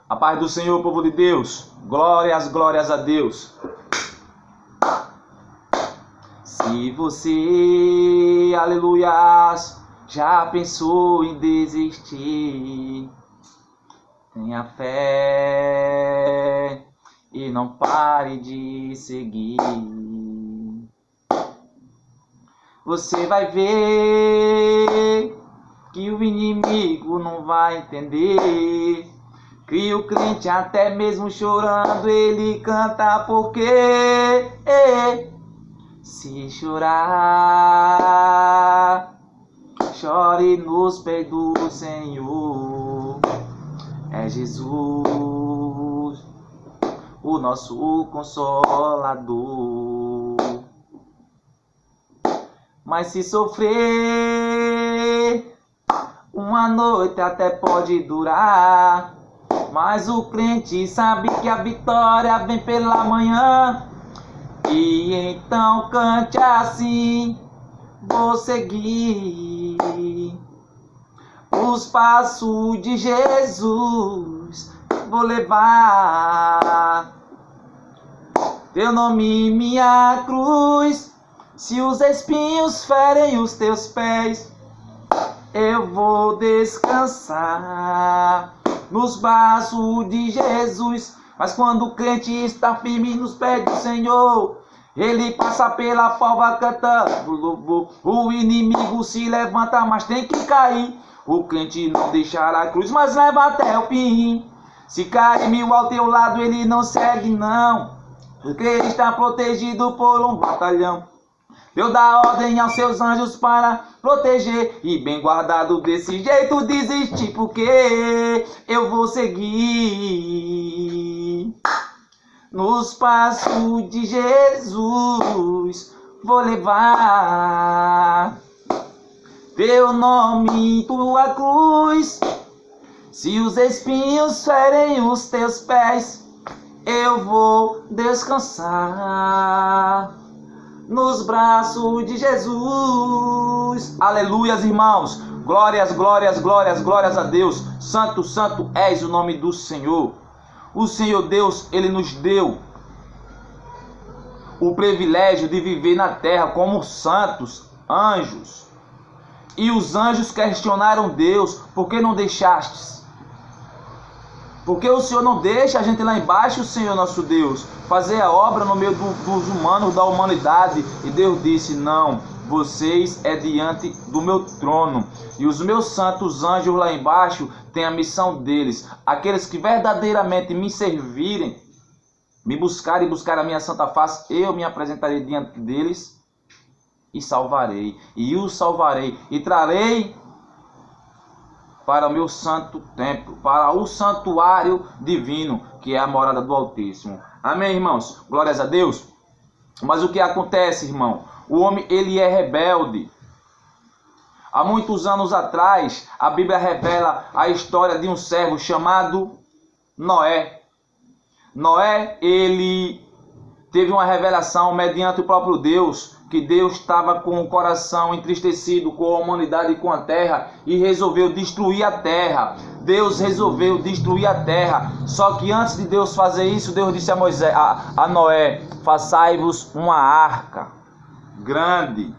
A paz do Senhor, povo de Deus. Glórias, glórias a Deus. Se você, aleluias, já pensou em desistir, tenha fé e não pare de seguir. Você vai ver que o inimigo não vai entender. Que o crente até mesmo chorando ele canta porque se chorar, chore nos pés do Senhor. É Jesus, o nosso consolador. Mas se sofrer, uma noite até pode durar. Mas o crente sabe que a vitória vem pela manhã. E então cante assim, vou seguir os passos de Jesus, vou levar teu nome e minha cruz. Se os espinhos ferem os teus pés, eu vou descansar nos braços de Jesus. Mas quando o crente está firme nos pés do Senhor, ele passa pela prova cantando louvor. O inimigo se levanta, mas tem que cair. O crente não deixará a cruz, mas leva até o fim. Se cair 1000 ao teu lado, ele não segue não, porque ele está protegido por um batalhão. Deus dá ordem aos seus anjos para proteger, e bem guardado desse jeito desistir, porque eu vou seguir nos passos de Jesus, vou levar teu nome em tua cruz. Se os espinhos ferem os teus pés, eu vou descansar nos braços de Jesus. Aleluias, irmãos. Glórias, glórias, glórias, glórias a Deus. Santo, santo és o nome do Senhor. O Senhor Deus, Ele nos deu o privilégio de viver na terra como santos, anjos. E os anjos questionaram Deus: por que não deixastes? Porque o Senhor não deixa a gente lá embaixo, o Senhor nosso Deus, fazer a obra no meio dos humanos, da humanidade. E Deus disse: não, vocês é diante do meu trono. E os meus santos anjos lá embaixo têm a missão deles. Aqueles que verdadeiramente me servirem, me buscarem e buscar a minha santa face, eu me apresentarei diante deles e salvarei. E os salvarei e trarei para o meu santo templo, para o santuário divino, que é a morada do Altíssimo. Amém, irmãos? Glórias a Deus. Mas o que acontece, irmão? O homem, ele é rebelde. Há muitos anos atrás, a Bíblia revela a história de um servo chamado Noé. Noé, ele teve uma revelação mediante o próprio Deus, que Deus estava com o coração entristecido com a humanidade e com a terra, e resolveu destruir a terra. Deus resolveu destruir a terra. Só que antes de Deus fazer isso, Deus disse a Moisés, a Noé: façai-vos uma arca grande,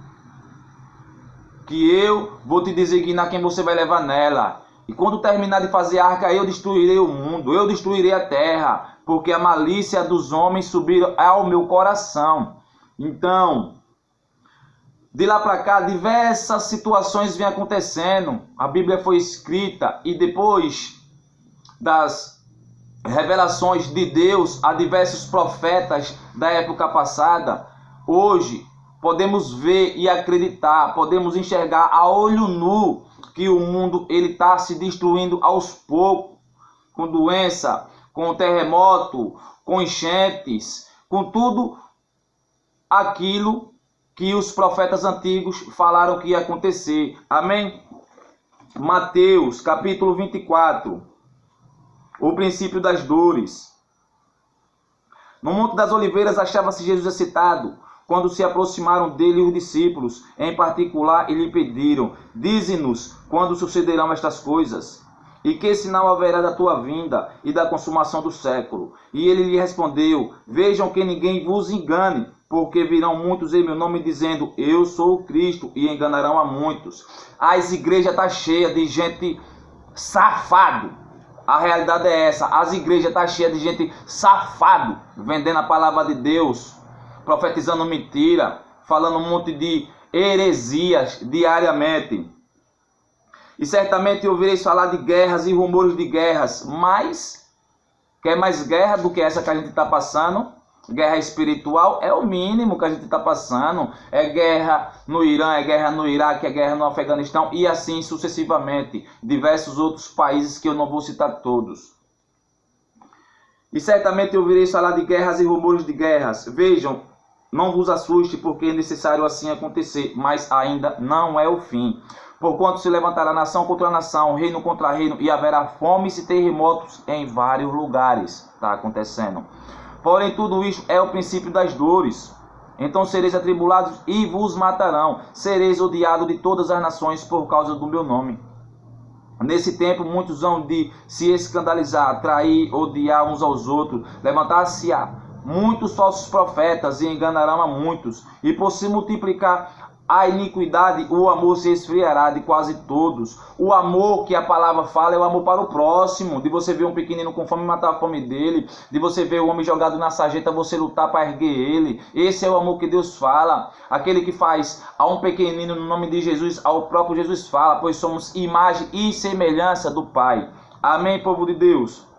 que eu vou te designar quem você vai levar nela. E quando terminar de fazer a arca, eu destruirei o mundo, eu destruirei a terra, porque a malícia dos homens subiu ao meu coração. Então, de lá para cá, diversas situações vêm acontecendo. A Bíblia foi escrita e depois das revelações de Deus a diversos profetas da época passada, hoje podemos ver e acreditar, podemos enxergar a olho nu que o mundo ele está se destruindo aos poucos, com doença, com terremoto, com enchentes, com tudo aquilo que os profetas antigos falaram que ia acontecer. Amém? Mateus, capítulo 24. O princípio das dores. No Monte das Oliveiras achava-se Jesus excitado, quando se aproximaram dele os discípulos, em particular, e lhe pediram: dize-nos quando sucederão estas coisas, E que sinal haverá da tua vinda e da consumação do século? E ele lhe respondeu: vejam que ninguém vos engane, porque virão muitos em meu nome dizendo, eu sou o Cristo, e enganarão a muitos. As igrejas estão cheias de gente safado. A realidade é essa, as igrejas estão cheias de gente safado, vendendo a palavra de Deus, profetizando mentira, falando um monte de heresias diariamente. E certamente ouvireis falar de guerras e rumores de guerras, mas quer mais guerra do que essa que a gente está passando? Guerra espiritual é o mínimo que a gente está passando. É guerra no Irã, é guerra no Iraque, é guerra no Afeganistão e assim sucessivamente. Diversos outros países que eu não vou citar todos. E certamente ouvireis falar de guerras e rumores de guerras. Vejam, não vos assuste, porque é necessário assim acontecer, mas ainda não é o fim. Porquanto se levantará nação contra nação, reino contra reino, e haverá fomes e terremotos em vários lugares. Está acontecendo. Porém, tudo isto é o princípio das dores. Então sereis atribulados e vos matarão. Sereis odiados de todas as nações por causa do meu nome. Nesse tempo, muitos hão de se escandalizar, trair, odiar uns aos outros, levantar-se-á muitos falsos profetas e enganarão a muitos. E por se multiplicar a iniquidade, o amor se esfriará de quase todos. O amor que a palavra fala é o amor para o próximo. De você ver um pequenino com fome, matar a fome dele. De você ver o homem jogado na sarjeta, você lutar para erguer ele. Esse é o amor que Deus fala. Aquele que faz a um pequenino no nome de Jesus, ao próprio Jesus fala, pois somos imagem e semelhança do Pai. Amém, povo de Deus?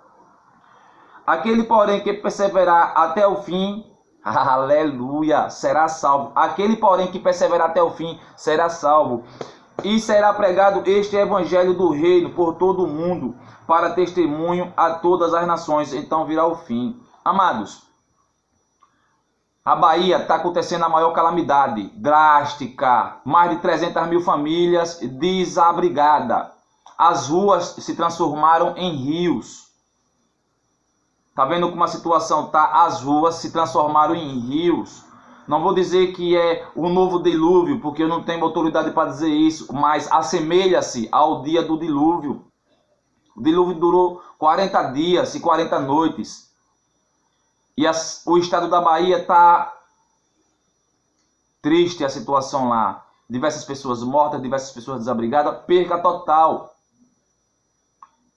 Aquele, porém, que perseverar até o fim, aleluia, será salvo. Aquele, porém, que perseverar até o fim, será salvo. E será pregado este evangelho do reino por todo o mundo, para testemunho a todas as nações. Então virá o fim. Amados, a Bahia está acontecendo a maior calamidade drástica. Mais de 300 mil famílias desabrigadas. As ruas se transformaram em rios. Tá vendo como a situação tá? As ruas se transformaram em rios. Não vou dizer que é o novo dilúvio, porque eu não tenho autoridade para dizer isso, mas assemelha-se ao dia do dilúvio. O dilúvio durou 40 dias e 40 noites. E o estado da Bahia está triste a situação lá. Diversas pessoas mortas, diversas pessoas desabrigadas, perca total.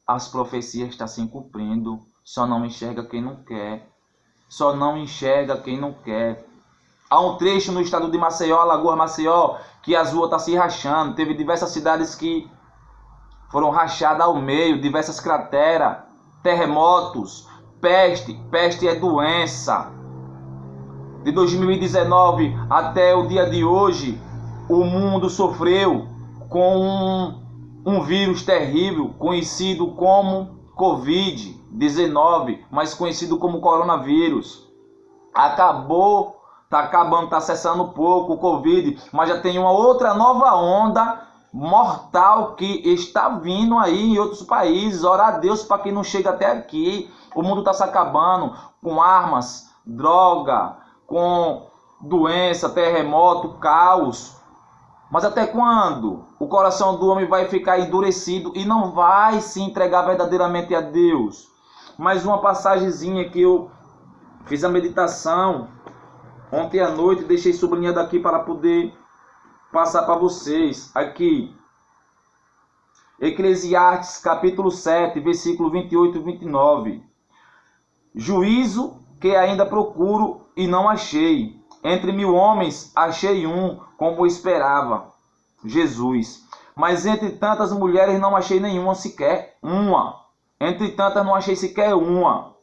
As profecias estão se cumprindo. Só não enxerga quem não quer. Só não enxerga quem não quer. Há um trecho no estado de Maceió, Alagoas, Maceió, que as ruas estão se rachando. Teve diversas cidades que foram rachadas ao meio, diversas crateras, terremotos, peste. Peste é doença. De 2019 até o dia de hoje, o mundo sofreu com um vírus terrível, conhecido como Covid-19, mais conhecido como coronavírus. Acabou, está acabando, está cessando um pouco o Covid, mas já tem uma outra nova onda mortal que está vindo aí em outros países. Ora a Deus para que não chegue até aqui. O mundo está se acabando com armas, droga, com doença, terremoto, caos. Mas até quando o coração do homem vai ficar endurecido e não vai se entregar verdadeiramente a Deus? Mais uma passagemzinha que eu fiz a meditação ontem à noite, deixei sublinhado aqui para poder passar para vocês. Aqui, Eclesiastes capítulo 7, versículo 28 e 29. Juízo que ainda procuro e não achei. Entre 1000 homens achei um, como esperava, Jesus. Mas entre tantas mulheres não achei nenhuma, sequer uma. Entre tantas não achei sequer uma.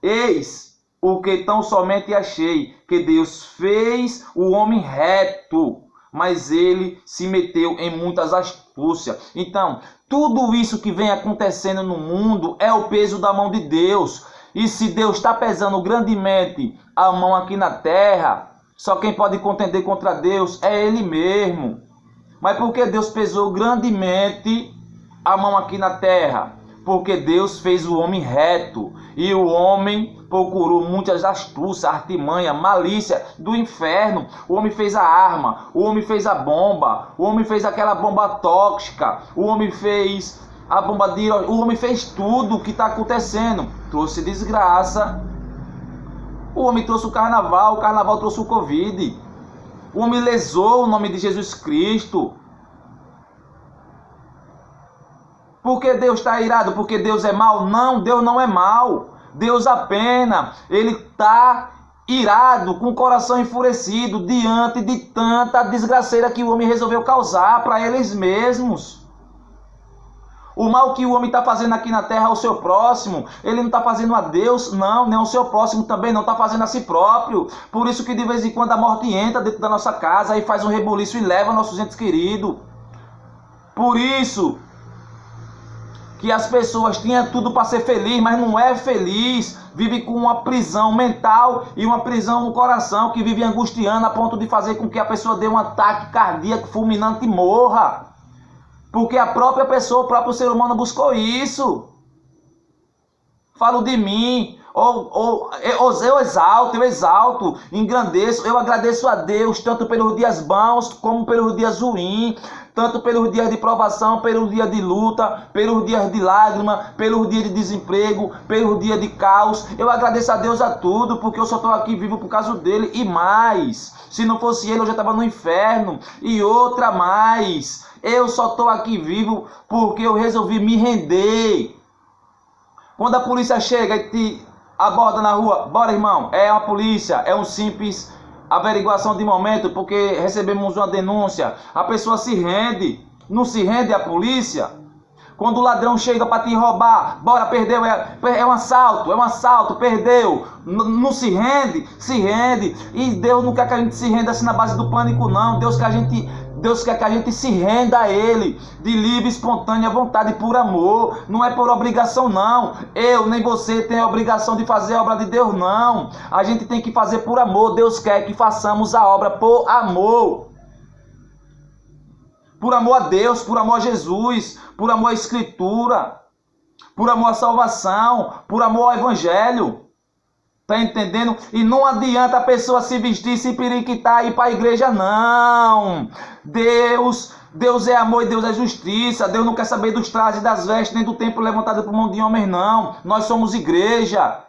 Eis o que tão somente achei, que Deus fez o homem reto, mas ele se meteu em muitas astúcias. Então, tudo isso que vem acontecendo no mundo é o peso da mão de Deus. E se Deus está pesando grandemente a mão aqui na terra, só quem pode contender contra Deus é Ele mesmo. Mas por que Deus pesou grandemente a mão aqui na terra? Porque Deus fez o homem reto. E o homem procurou muitas astúcias, artimanha, malícia do inferno. O homem fez a arma, o homem fez a bomba, o homem fez aquela bomba tóxica, o homem fez a bomba de Hiroshima. O homem fez tudo o que está acontecendo. Trouxe desgraça. O homem trouxe o carnaval trouxe o Covid. O homem lesou o nome de Jesus Cristo. Por que Deus está irado? Porque Deus é mau? Não, Deus não é mau. Deus apenas, Ele está irado, com o coração enfurecido, diante de tanta desgraceira que o homem resolveu causar para eles mesmos. O mal que o homem está fazendo aqui na terra ao seu próximo, ele não está fazendo a Deus, não, nem ao seu próximo também, não está fazendo a si próprio. Por isso que de vez em quando a morte entra dentro da nossa casa e faz um rebuliço e leva nossos entes queridos. Por isso que as pessoas tinham tudo para ser feliz, mas não é feliz, vive com uma prisão mental e uma prisão no coração que vive angustiando a ponto de fazer com que a pessoa dê um ataque cardíaco fulminante e morra. Porque a própria pessoa, o próprio ser humano buscou isso. Falo de mim, eu exalto, engrandeço, eu agradeço a Deus tanto pelos dias bons como pelos dias ruins, tanto pelos dias de provação, pelos dias de luta, pelos dias de lágrima, pelos dias de desemprego, pelos dias de caos. Eu agradeço a Deus a tudo, porque eu só estou aqui vivo por causa dele. E mais, se não fosse ele eu já estava no inferno. E outra mais, eu só estou aqui vivo porque eu resolvi me render. Quando a polícia chega e te aborda na rua, bora irmão, é uma polícia, é um simples averiguação de momento, porque recebemos uma denúncia, a pessoa se rende, não se rende a polícia. Quando o ladrão chega para te roubar, bora, perdeu, é um assalto, perdeu, não se rende, se rende. E Deus não quer que a gente se renda assim na base do pânico não, Deus quer que a gente se renda a Ele, de livre, espontânea vontade, por amor. Não é por obrigação não. Eu nem você tem a obrigação de fazer a obra de Deus não. A gente tem que fazer por amor. Deus quer que façamos a obra por amor. Por amor a Deus, por amor a Jesus, por amor à Escritura, por amor à salvação, por amor ao Evangelho. Tá entendendo? E não adianta a pessoa se vestir, se periquitar e ir para a igreja, não. Deus é amor e Deus é justiça. Deus não quer saber dos trajes, das vestes, nem do templo levantado por mão de homens, não. Nós somos igreja.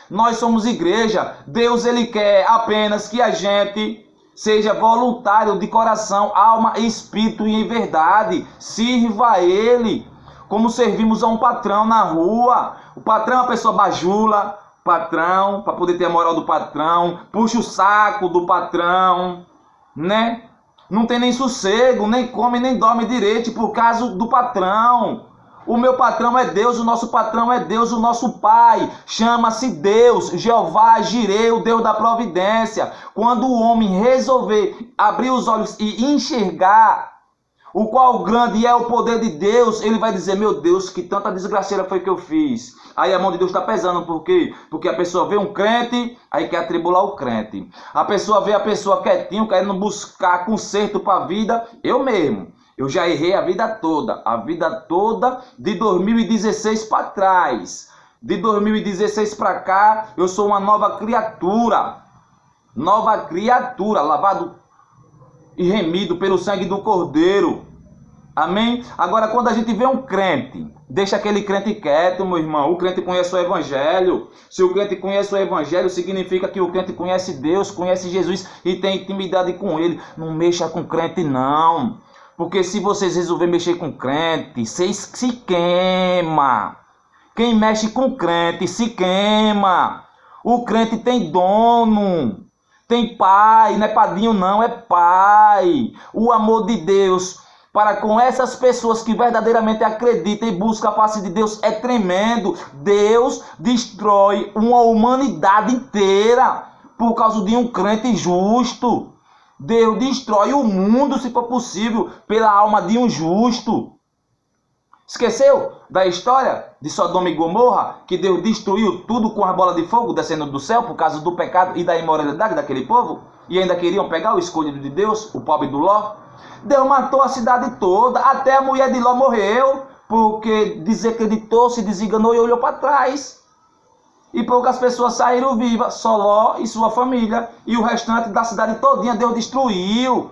Nós somos igreja. Deus, Ele quer apenas que a gente seja voluntário de coração, alma, espírito e em verdade. Sirva a Ele como servimos a um patrão na rua. O patrão é uma pessoa bajula. Patrão, para poder ter a moral do patrão, puxa o saco do patrão, né? Não tem nem sossego, nem come, nem dorme direito por causa do patrão. O meu patrão é Deus, o nosso patrão é Deus, o nosso Pai. Chama-se Deus, Jeová Jireh, o Deus da providência. Quando o homem resolver abrir os olhos e enxergar o qual grande é o poder de Deus, ele vai dizer, meu Deus, que tanta desgraceira foi que eu fiz. Aí a mão de Deus está pesando, por quê? Porque a pessoa vê um crente, aí quer atribular o crente. A pessoa vê a pessoa quietinho, querendo buscar conserto para a vida. Eu mesmo, eu já errei a vida toda de 2016 para trás. De 2016 para cá, eu sou uma nova criatura, lavado e remido pelo sangue do Cordeiro. Amém? Agora, quando a gente vê um crente, deixa aquele crente quieto, meu irmão. O crente conhece o Evangelho. Se o crente conhece o Evangelho, significa que o crente conhece Deus, conhece Jesus e tem intimidade com Ele. Não mexa com crente, não. Porque se vocês resolverem mexer com crente, vocês se queima. Quem mexe com crente se queima. O crente tem dono. Tem pai, não é padrinho não, é pai. O amor de Deus para com essas pessoas que verdadeiramente acreditam e buscam a face de Deus é tremendo. Deus destrói uma humanidade inteira por causa de um crente justo. Deus destrói o mundo, se for possível, pela alma de um justo. Esqueceu da história de Sodoma e Gomorra, que Deus destruiu tudo com a bola de fogo descendo do céu por causa do pecado e da imoralidade daquele povo? E ainda queriam pegar o escolhido de Deus, o pobre do Ló? Deus matou a cidade toda, até a mulher de Ló morreu, porque desacreditou, se desenganou e olhou para trás. E poucas pessoas saíram vivas, só Ló e sua família, e o restante da cidade todinha Deus destruiu.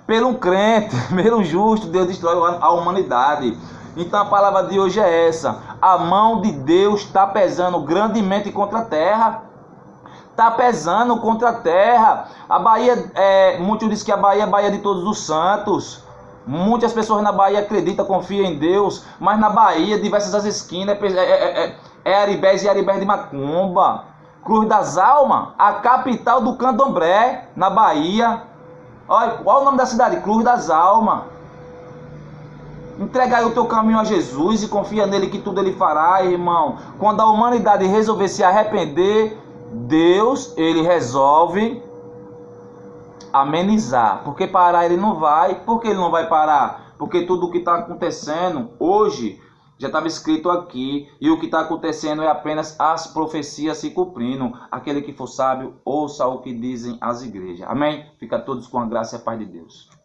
Pelo um crente, pelo um justo, Deus destrói a humanidade. Então a palavra de hoje é essa: a mão de Deus está pesando grandemente contra a terra. Está pesando contra a terra. A Bahia, muitos dizem que a Bahia é a Bahia de todos os santos. Muitas pessoas na Bahia acreditam, confiam em Deus, mas na Bahia, diversas as esquinas, Aribés e Aribés de Macumba. Cruz das Almas, a capital do Candomblé, na Bahia. Olha, qual é o nome da cidade? Cruz das Almas. Entrega aí o teu caminho a Jesus e confia nele que tudo ele fará, irmão. Quando a humanidade resolver se arrepender, Deus, ele resolve amenizar. Porque parar ele não vai. Por que ele não vai parar? Porque tudo o que está acontecendo hoje já estava escrito aqui. E o que está acontecendo é apenas as profecias se cumprindo. Aquele que for sábio, ouça o que dizem as igrejas. Amém? Fica todos com a graça e a paz de Deus.